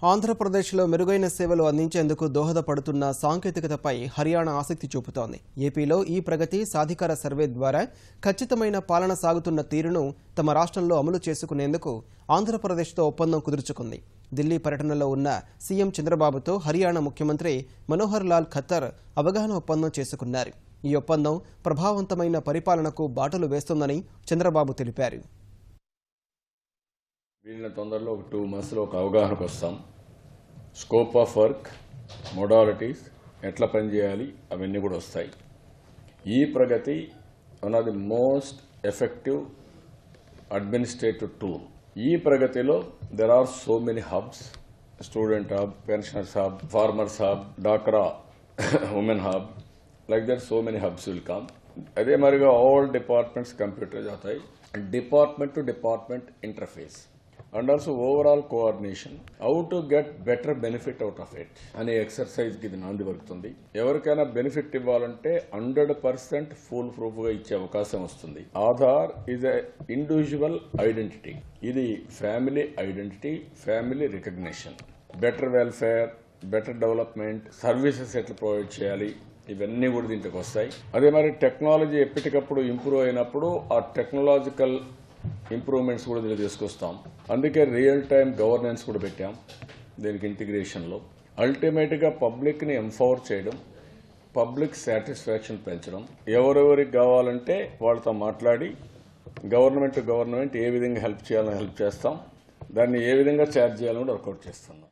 ఆంధ్రప్రదేశ్లో మెరుగైన సేవలు అందించేందుకు దోహదపడుతున్న సాంకేతికతపై హర్యానా ఆసక్తి చూపుతోంది. ఏపీలో ఈ ప్రగతి సాధికార సర్వే ద్వారా ఖచ్చితమైన పాలన సాగుతున్న తీరును తమ రాష్ట్రంలో అమలు చేసుకునేందుకు ఆంధ్రప్రదేశ్తో ఒప్పందం కుదుర్చుకుంది. ఢిల్లీ పర్యటనలో ఉన్న సీఎం చంద్రబాబుతో హర్యానా ముఖ్యమంత్రి మనోహర్ లాల్ ఖట్టర్ అవగాహన ఒప్పందం చేసుకున్నారు. ఈ ఒప్పందం ప్రభావవంతమైన పరిపాలనకు బాటలు వేస్తుందని చంద్రబాబు తెలిపారు. వీళ్ళ తొందరలో 2 monthsలో ఒక అవగాహనకు వస్తాం. స్కోప్ ఆఫ్ వర్క్, మోడాలిటీస్, ఎట్లా పనిచేయాలి అవన్నీ కూడా వస్తాయి. ఈ Pragati one of the most effective administrative tool. ఈ ప్రగతిలో there are so many hubs, student hub, pensioners hub, farmers hub, డాక్రా women hub, like that so many hubs will come. అదే మరిగా ఆల్ డిపార్ట్మెంట్స్ కంప్యూటరైజ్ అవుతాయి. Department to department interface and also overall coordination, how to get better benefit out of it అనే ఎక్సర్సైజ్కి ఇది నాంది పలుకుతుంది. ఎవరికైనా benefit ఇవ్వాలంటే 100% ఫుల్ ప్రూఫ్గా ఇచ్చే అవకాశం వస్తుంది. Aadhaar is a individual identity. ఇది family identity, family recognition, better welfare, better development, services ఎట్లా ప్రొవైడ్ చేయాలి, ఇవన్నీ కూడా దీంట్లోకి వస్తాయి. అదే మరి టెక్నాలజీ ఎప్పటికప్పుడు ఇంప్రూవ్ అయినప్పుడు ఆ టెక్నాలజికల్ ఇంప్రూవ్మెంట్స్ కూడా దీన్ని తీసుకొస్తాం. అందుకే రియల్ టైం గవర్నెన్స్ కూడా పెట్టాం దీనికి ఇంటిగ్రేషన్లో. అల్టిమేట్గా పబ్లిక్ని ఎంపవర్ చేయడం, పబ్లిక్ సాటిస్ఫాక్షన్ పెంచడం, ఎవరెవరికి కావాలంటే వాళ్ళతో మాట్లాడి గవర్నమెంట్ ఏ విధంగా హెల్ప్ చేయాలని హెల్ప్ చేస్తాం, దాన్ని ఏ విధంగా ఛార్జ్ చేయాలని కూడా వర్కౌట్ చేస్తున్నాం.